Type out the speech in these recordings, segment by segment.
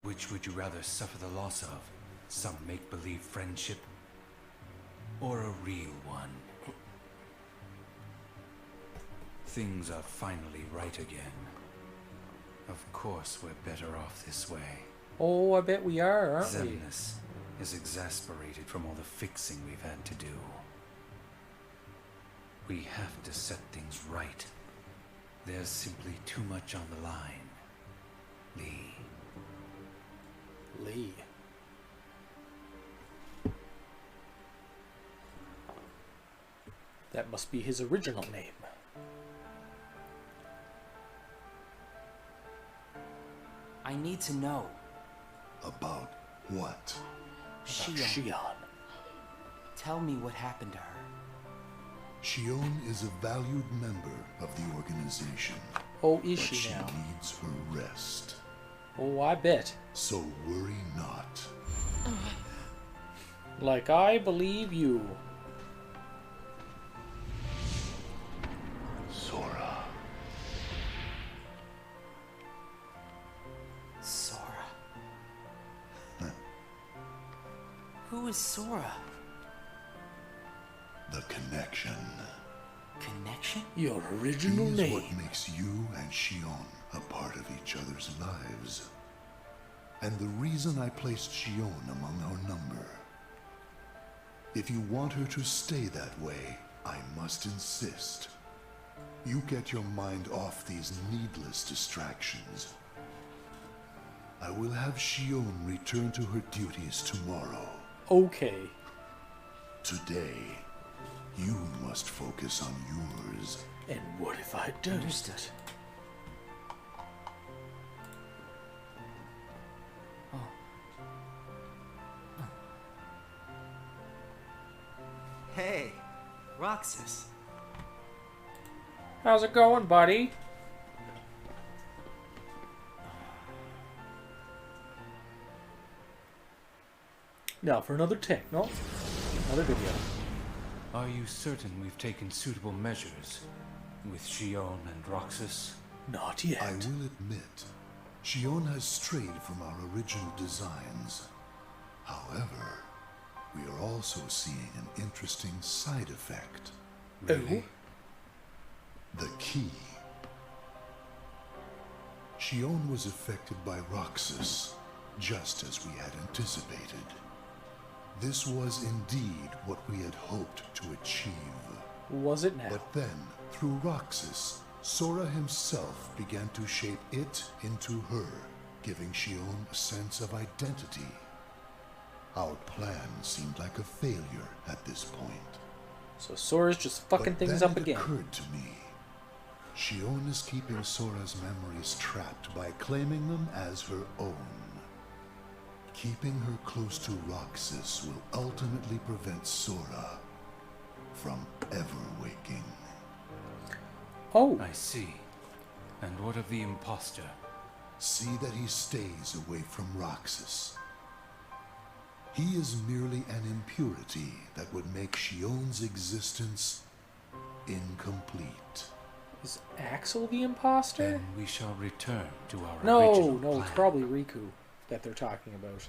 Which would you rather suffer the loss of? Some make-believe friendship? Or a real one? Things are finally right again. Of course we're better off this way. Oh, I bet we are, aren't we? Xemnas is exasperated from all the fixing we've had to do. We have to set things right. There's simply too much on the line. Lee. Lee. That must be his original name. I need to know. About what? Xion. Tell me what happened to her. Xion is a valued member of the organization. Oh, is but she now? needs her rest. Oh, I bet. So worry not. Like I believe you. Sora. Sora. Who is Sora? The connection. Connection? Your He original is name. what makes you and Xion a part of each other's lives. And the reason I placed Xion among our number. If you want her to stay that way, I must insist. You get your mind off these needless distractions. I will have Xion return to her duties tomorrow. Okay. Today, you must focus on yours. And what if I don't? Understood. Hey, Roxas. How's it going, buddy? Now for another tech, no? Another video. Are you certain we've taken suitable measures with Xion and Roxas? Not yet. I will admit, Xion has strayed from our original designs. However, we are also seeing an interesting side effect. Really? The key. Xion was affected by Roxas, just as we had anticipated. This was indeed what we had hoped to achieve. Was it now? But then, through Roxas, Sora himself began to shape it into her, giving Xion a sense of identity. Our plan seemed like a failure at this point. So Sora's just fucking But things then up it again. occurred to me. Xion is keeping Sora's memories trapped by claiming them as her own. Keeping her close to Roxas will ultimately prevent Sora from ever waking. Oh, I see. And what of the imposter? See that he stays away from Roxas. He is merely an impurity that would make Xion's existence incomplete. is Axel the imposter? Then we shall return to our No, original no, plan. it's probably Riku that they're talking about.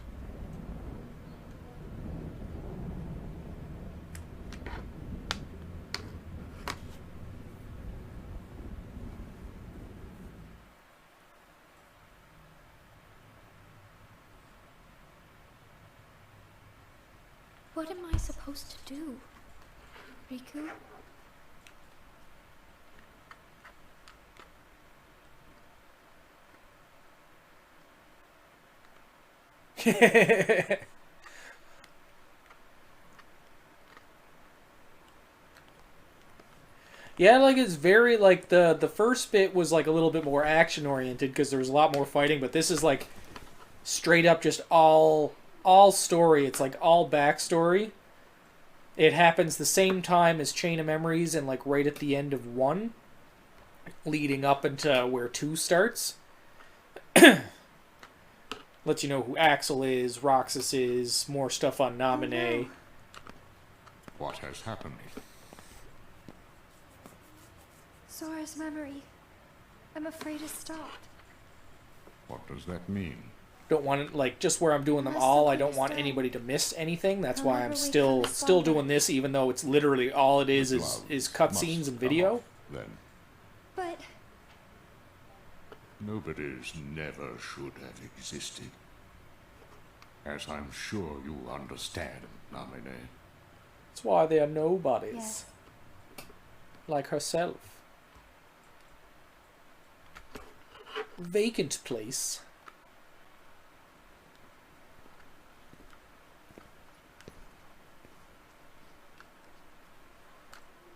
What am I supposed to do, Riku? Yeah, like it's very like the first bit was like a little bit more action oriented because there was a lot more fighting, but this is like straight up just all story. It's like all backstory. It happens the same time as Chain of Memories and like right at the end of 1, leading up into where 2 starts. Lets you know who Axel is, Roxas is, more stuff on Naminé. What has happened? Sora's memory. I'm afraid it stopped. What does that mean? Don't want it, like, just where I'm doing them Unless all, the I don't book want is anybody to miss anything. That's I'll why never I'm wake still up still Father. doing this, even though it's literally all it is Gloves cutscenes must and come video. off, then. But Nobody's never should have existed. As I'm sure you understand, Namine. That's why they are nobodies. yes, Like herself. Vacant place.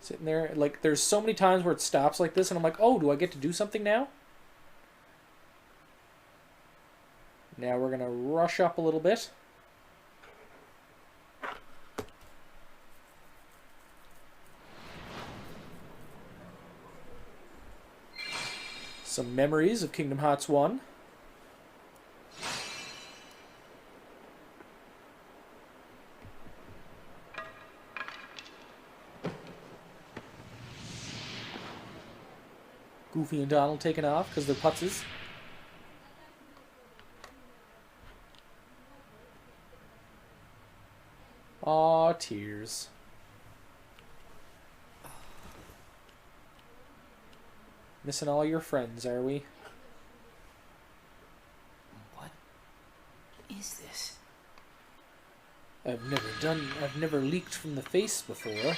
Sitting there, like, there's so many times where it stops like this, and I'm like, oh, do I get to do something now? Now we're gonna rush up a little bit. Some memories of Kingdom Hearts 1. Goofy and Donald taking off because they're putzes. Aw, tears. Missing all your friends, are we? What is this? I've never leaked from the face before.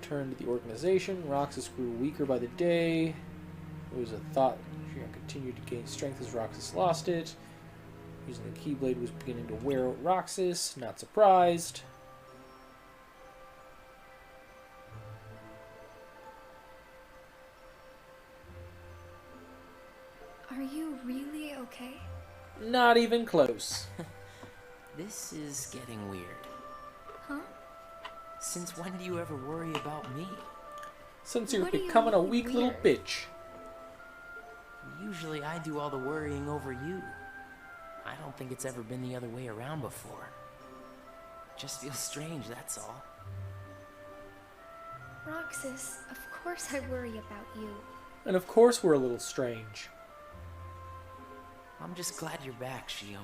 Return to the organization. Roxas grew weaker by the day. It was a thought she continued to gain strength as Roxas lost it. Using the Keyblade was beginning to wear out Roxas. Not surprised. are you really okay? Not even close. This is getting weird. Huh? Since when do you ever worry about me? Since you're What do you becoming a mean weak little weird? bitch. Usually I do all the worrying over you. I don't think it's ever been the other way around before. Just feels strange, that's all. Roxas, of course I worry about you. And of course we're a little strange. I'm just glad you're back, Shion.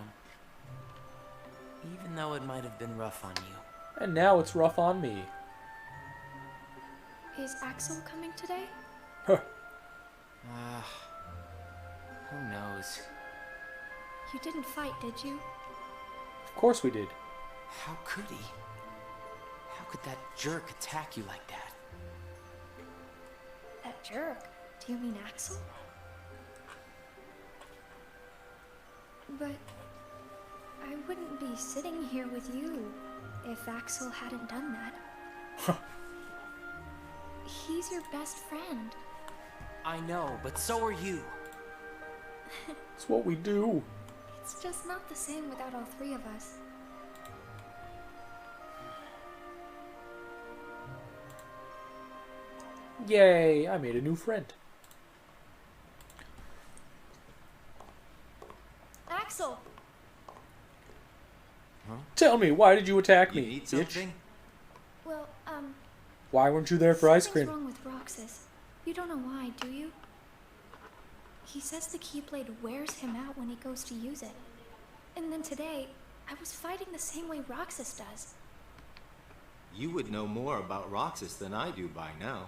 Even though it might have been rough on you. And now it's rough on me. Is Axel coming today? Huh. Who knows? You didn't fight, did you? Of course we did. How could he? How could that jerk attack you like that? That jerk? Do you mean Axel? But I wouldn't be sitting here with you if Axel hadn't done that. He's your best friend. I know, but so are you. It's what we do. It's just not the same without all three of us. Yay, I made a new friend. Axel! Tell me, why did you attack You me, need bitch? something? Well, Why weren't you there for ice something's cream? wrong with Roxas. You don't know why, do you? He says the Keyblade wears him out when he goes to use it. And then today, I was fighting the same way Roxas does. You would know more about Roxas than I do by now.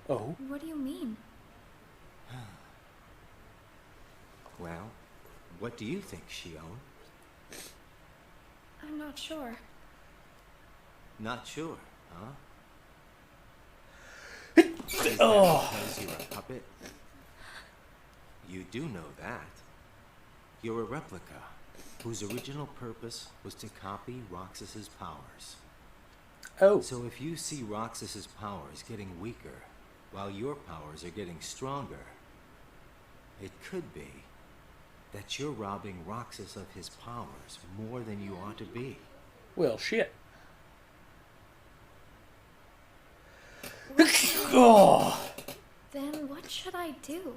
Oh, What do you mean? Well, what do you think, Shion? I'm not sure. Not sure, huh? Is that Oh. because you're a puppet? You do know that. You're a replica, whose original purpose was to copy Roxas's powers. oh, So if you see Roxas's powers getting weaker, while your powers are getting stronger, it could be that you're robbing Roxas of his powers more than you ought to be. well, shit. Oh, Then what should I do?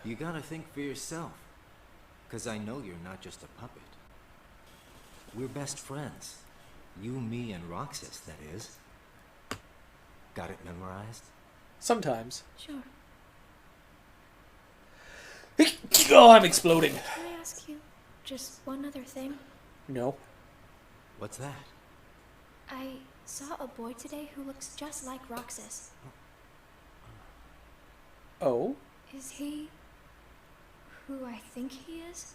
You gotta think for yourself, 'cause I know you're not just a puppet. We're best friends. You, me, and Roxas, that is. Got it memorized? Sometimes. Sure. Oh, I'm exploding. Can I ask you just one other thing? No. What's that? I saw a boy today who looks just like Roxas. Oh? Is he who I think he is?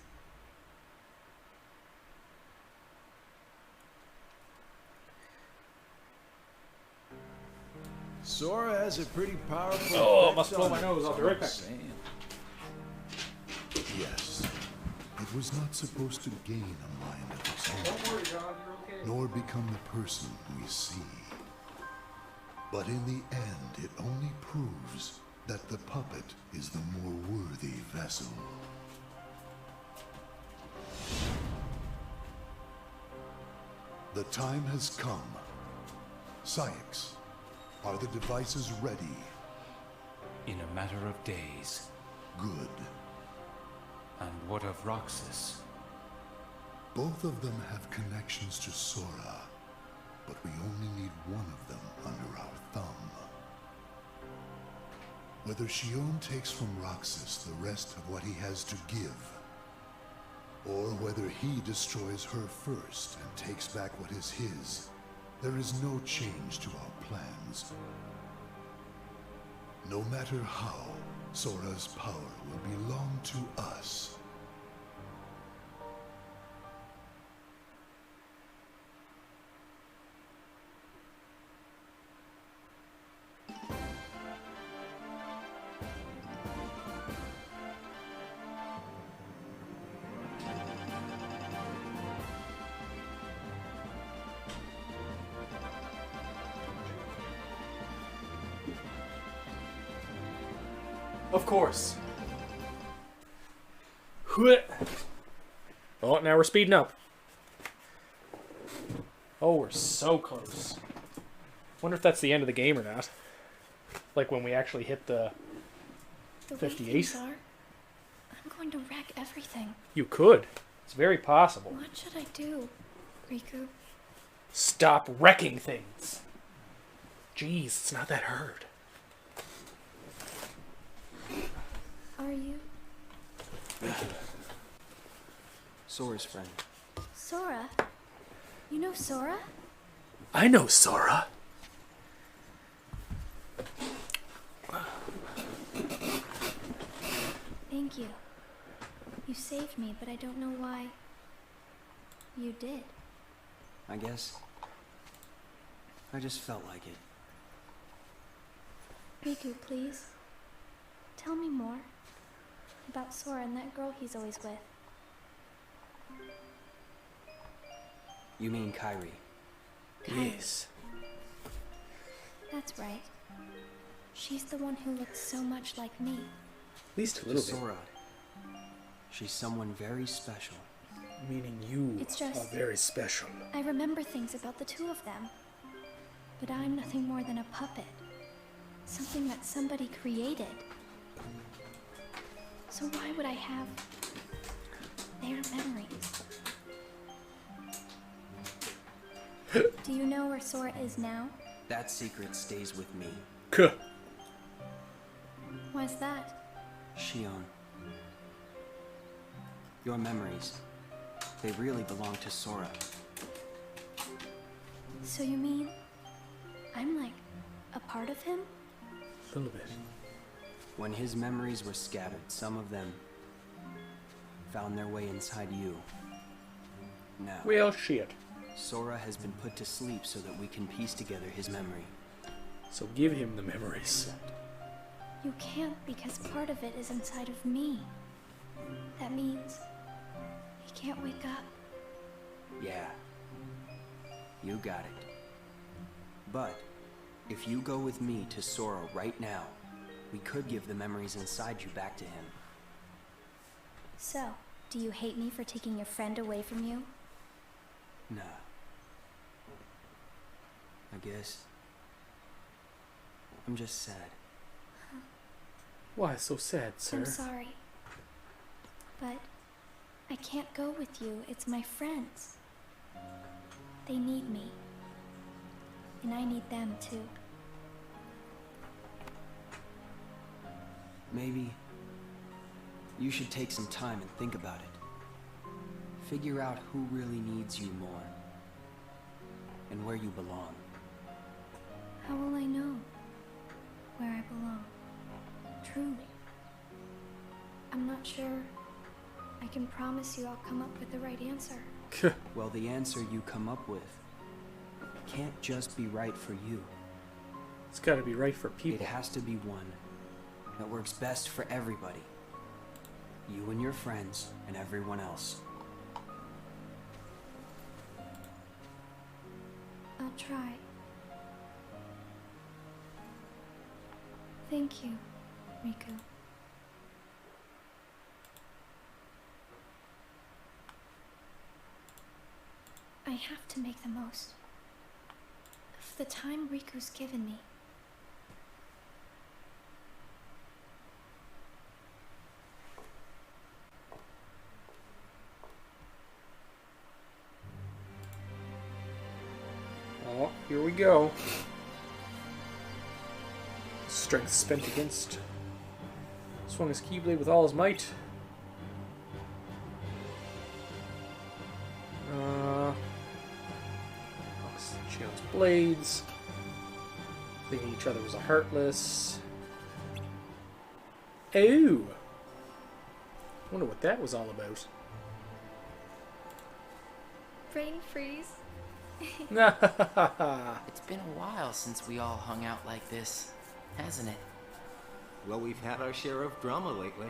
Sora has a pretty powerful. Oh, effect must blow on my it, nose. I'll be right back. saying. Yes, it was not supposed to gain a mind of its own, John. You're okay. nor become the person we see. But in the end, it only proves that the puppet is the more worthy vessel. The time has come. Syx, are the devices ready? In a matter of days. Good. And what of Roxas? Both of them have connections to Sora, but we only need one of them under our thumb. Whether Xion takes from Roxas the rest of what he has to give, or whether he destroys her first and takes back what is his, there is no change to our plans. No matter how, Sora's power will belong to us. Of course. Oh, now we're speeding up. Oh, we're so close. Wonder if that's the end of the game or not. Like when we actually hit the... The 58? way things are, I'm going to wreck everything. You could. It's very possible. What should I do, Riku? Stop wrecking things. Jeez, it's not that hard. Are you Sora's friend. Sora? You know Sora? I know Sora. Thank you. You saved me, but I don't know why you did. I guess. I just felt like it. Riku, please. Tell me more about Sora and that girl he's always with. You mean Kairi? Yes. That's right. She's the one who looks so much like me. At least a To little bit. Sora. She's someone very special. Meaning you It's just- are very special. I remember things about the two of them. But I'm nothing more than a puppet. Something that somebody created. So why would I have their memories? Do you know where Sora is now? That secret stays with me. Kuh. Why's that? Xion. Your memories. They really belong to Sora. So you mean I'm like a part of him? A little bit. When his memories were scattered, some of them found their way inside you. Now, Well, shit. Sora has been put to sleep so that we can piece together his memory. So give him the memories. You can't because part of it is inside of me. That means he can't wake up. Yeah. You got it. But, if you go with me to Sora right now, we could give the memories inside you back to him. So, do you hate me for taking your friend away from you? Nah. I guess. I'm just sad. Why so sad, sir? I'm sorry. But I can't go with you. It's my friends. They need me. And I need them too. Maybe you should take some time and think about it. Figure out who really needs you more, and where you belong. How will I know where I belong? Truly. I'm not sure I can promise you I'll come up with the right answer. Well, the answer you come up with can't just be right for you. It's got to be right for It people. has to be one that works best for everybody. You and your friends and everyone else. I'll try. Thank you, Riku. I have to make the most of the time Riku's given me. Oh, here we go. Strength spent against. Swung his Keyblade with all his might. Shion's blades. Thinking each other was a heartless. Oh! Wonder what that was all about. Brain freeze. It's been a while since we all hung out like this, hasn't it? Well, we've had our share of drama lately.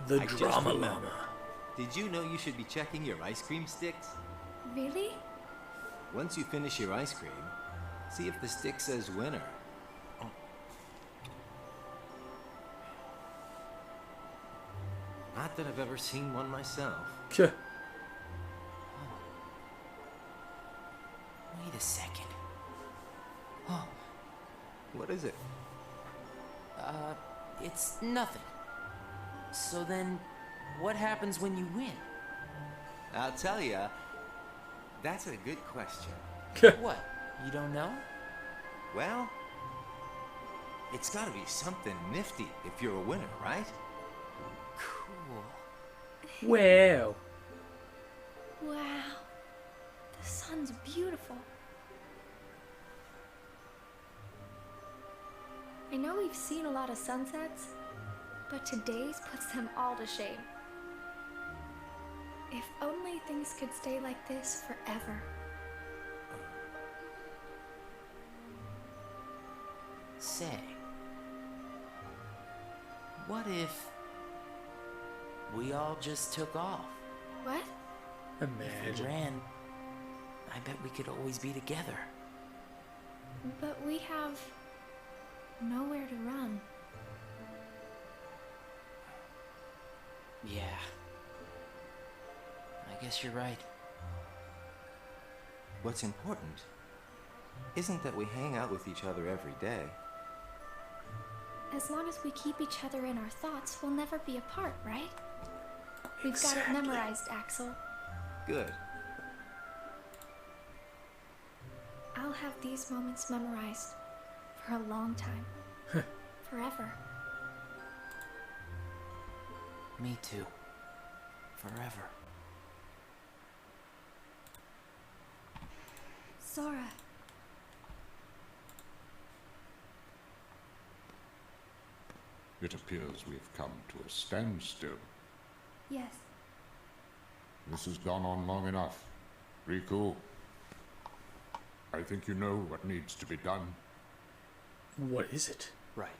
The I just drama remembered. llama. Did you know you should be checking your ice cream sticks? Really? Once you finish your ice cream, see if the stick says winner. Not that I've ever seen one myself. Kuh. Wait a second. What is it? It's nothing. So then, what happens when you win? I'll tell ya. That's a good question. What? You don't know? Well, it's gotta be something nifty if you're a winner, right? Cool. Wow. Wow. The sun's beautiful. I know we've seen a lot of sunsets, but today's puts them all to shame. If only things could stay like this forever. Say, what if we all just took off? What? If we Imagine. ran, I bet we could always be together. But we have nowhere to run. Yeah. I guess you're right. What's important isn't that we hang out with each other every day. As long as we keep each other in our thoughts, we'll never be apart, right? We've got it Exactly. memorized, Axel. Good. I'll have these moments memorized for a long time. Forever. Me too. Forever. Sora. It appears we've come to a standstill. Yes. This has gone on long enough. Riku, I think you know what needs to be done. What is it? Right.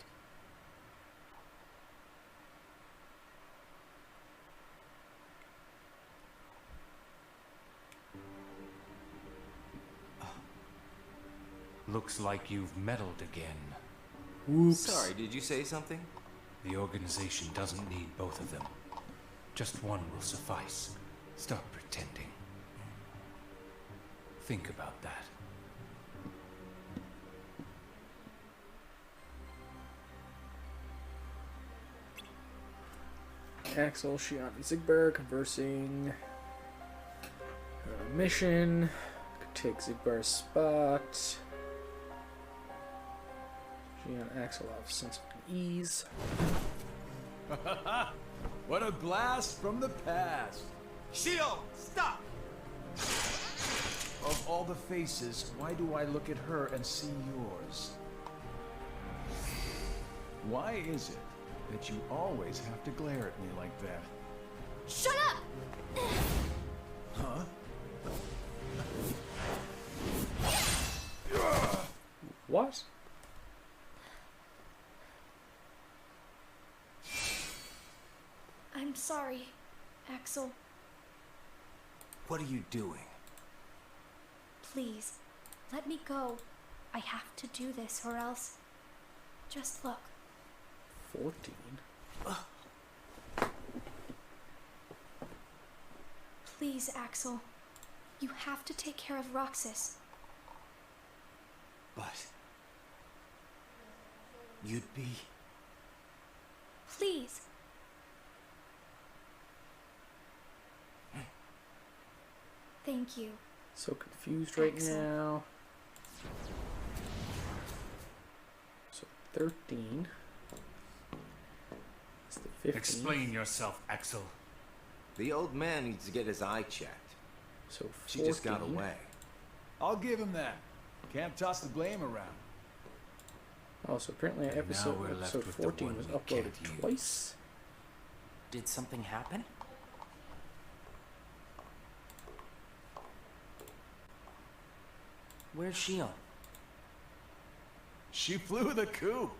Looks like you've meddled again. Whoops. Sorry, did you say something? The organization doesn't need both of them. Just one will suffice. Stop pretending. Think about that. Axel, Shion, and Zigbar conversing. Mission. Could take Zigbar's spot. Shion Axel off sense of ease. What a blast from the past! Shio, stop! Of all the faces, why do I look at her and see yours? Why is it that you always have to glare at me like that? Shut up! Huh? What? I'm sorry, Axel. What are you doing? Please, let me go. I have to do this or else... Just look. 14. Please, Axel. You have to take care of Roxas. But... you'd be... Please. Thank you. So confused right Axel. now. So 13. It's the 15. Explain yourself, Axel. The old man needs to get his eye checked. So 14. She just got away. I'll give him that. Can't toss the blame around. Oh, so apparently And now episode we're left with the 14 one was we uploaded can't use. twice. Did something happen? Where's Shion? She flew the coop.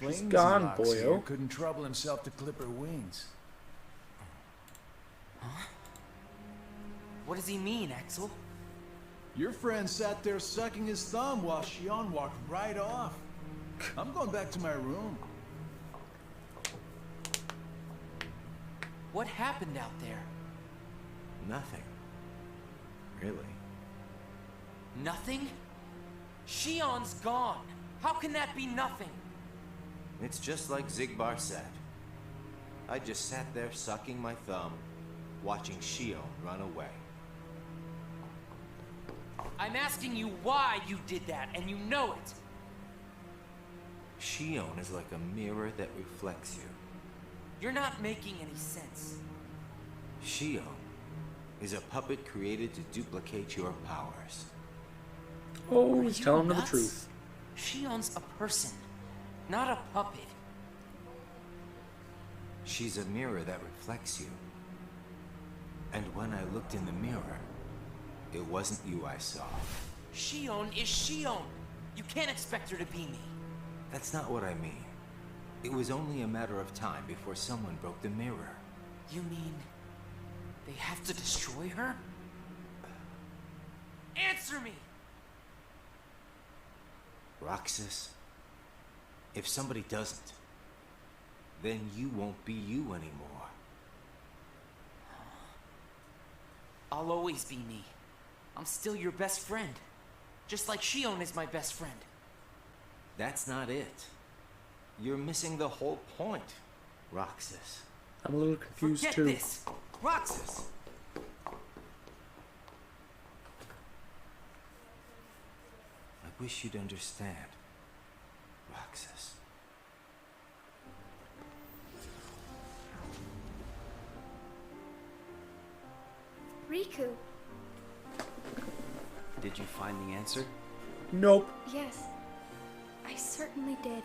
She's Flimsy gone, Locks here boyo. couldn't trouble himself to clip her wings. What does he mean, Axel? Your friend sat there sucking his thumb while Shion walked right off. I'm going back to my room. What happened out there? Nothing. Really. Nothing? Shion's gone. How can that be nothing? It's just like Zigbar said. I just sat there sucking my thumb, watching Shion run away. I'm asking you why you did that, and you know it. Shion is like a mirror that reflects you. You're not making any sense. Shion is a puppet created to duplicate your powers. Oh, Are he's you telling her the nuts? truth. Shion's a person, not a puppet. She's a mirror that reflects you. And when I looked in the mirror, it wasn't you I saw. Shion is Shion. You can't expect her to be me. That's not what I mean. It was only a matter of time before someone broke the mirror. You mean they have to destroy her? Answer me! Roxas, if somebody doesn't, then you won't be you anymore. I'll always be me. I'm still your best friend. Just like Shion is my best friend. That's not it. You're missing the whole point, Roxas. I'm a little confused Forget too. this! Roxas! I wish you'd understand, Roxas. Riku. Did you find the answer? Nope. Yes, I certainly did.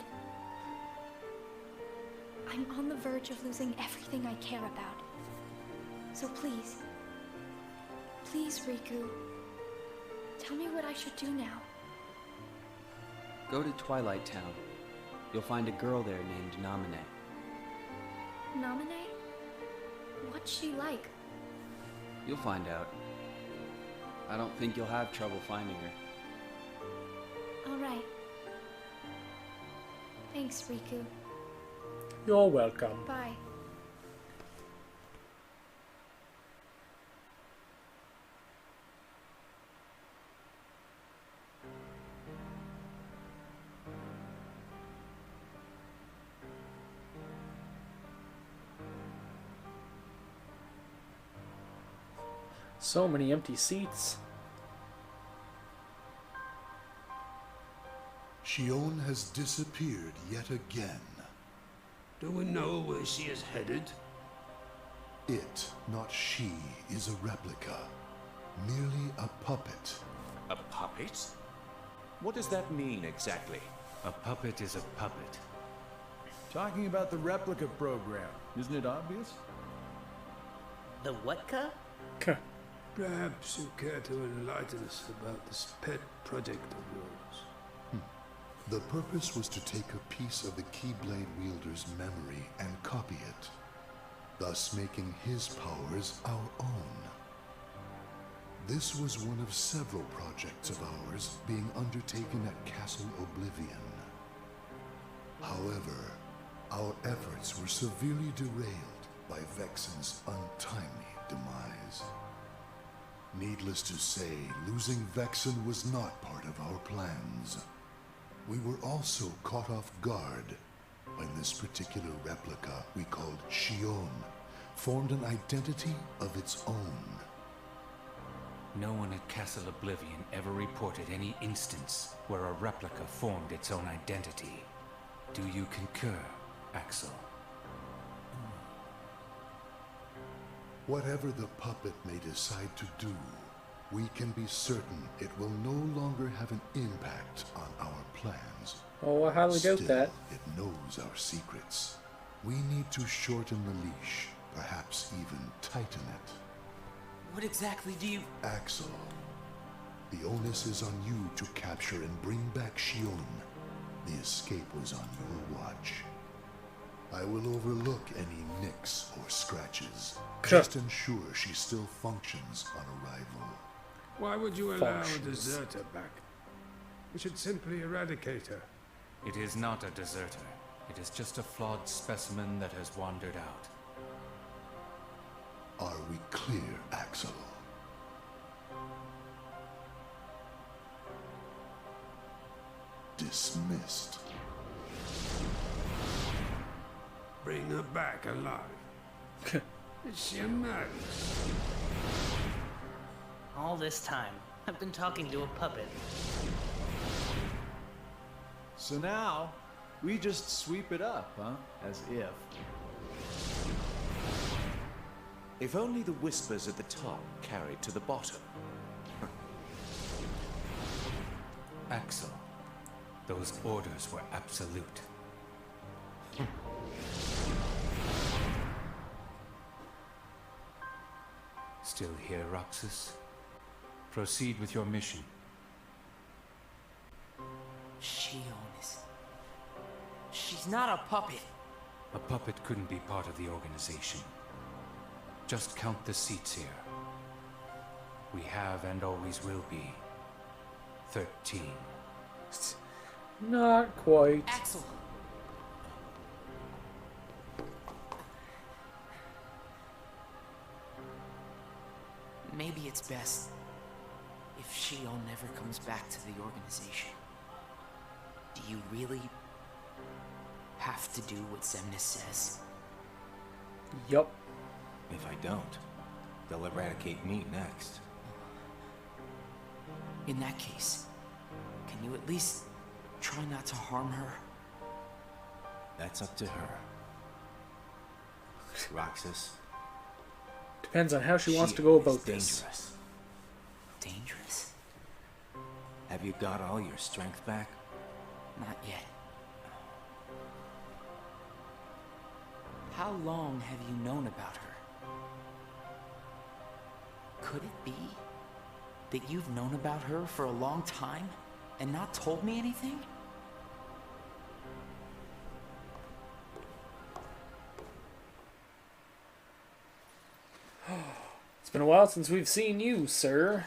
I'm on the verge of losing everything I care about. So please, please, Riku, tell me what I should do now. Go to Twilight Town. You'll find a girl there named Namine. Namine? What's she like? You'll find out. I don't think you'll have trouble finding her. All right. Thanks, Riku. You're welcome. Bye. So many empty seats. Shion has disappeared yet again. Do we know where she is headed? It, not she, is a replica. Merely a puppet. A puppet? What does that mean exactly? A puppet is a puppet. Talking about the replica program, isn't it obvious? The what-ka? Perhaps you care to enlighten us about this pet project of yours. The purpose was to take a piece of the Keyblade wielder's memory and copy it, thus making his powers our own. This was one of several projects of ours being undertaken at Castle Oblivion. However, our efforts were severely derailed by Vexen's untimely demise. Needless to say, losing Vexen was not part of our plans. We were also caught off guard when this particular replica we called Shion formed an identity of its own. No one at Castle Oblivion ever reported any instance where a replica formed its own identity. Do you concur, Axel? Whatever the puppet may decide to do, we can be certain it will no longer have an impact on our plans. Oh, I highly doubt Still, that. it knows our secrets. We need to shorten the leash, perhaps even tighten it. What exactly do you... Axel, the onus is on you to capture and bring back Shion. The escape was on your watch. I will overlook any nicks or scratches. Just ensure she still functions on arrival. Why would you allow a Functions. deserter back? We should simply eradicate her. It is not a deserter. It is just a flawed specimen that has wandered out. Are we clear, Axel? Dismissed. Bring her back alive. Is she a madness? All this time, I've been talking to a puppet. So now, we just sweep it up, huh? As if. If only the whispers at the top carried to the bottom. Axel, those orders were absolute. Still here, Roxas? Proceed with your mission. Shion is... She's not a puppet. A puppet couldn't be part of the organization. Just count the seats here. We have and always will be 13. Not quite. Axel! Maybe it's best if Shion never comes back to the organization. Do you really have to do what Xemnas says? Yup. If I don't, they'll eradicate me next. In that case, can you at least try not to harm her? That's up to her. Roxas, Depends on how she wants she to go is about this. dangerous. Dangerous? Have you got all your strength back? Not yet. How long have you known about her? Could it be that you've known about her for a long time and not told me anything? It's been a while since we've seen you, sir.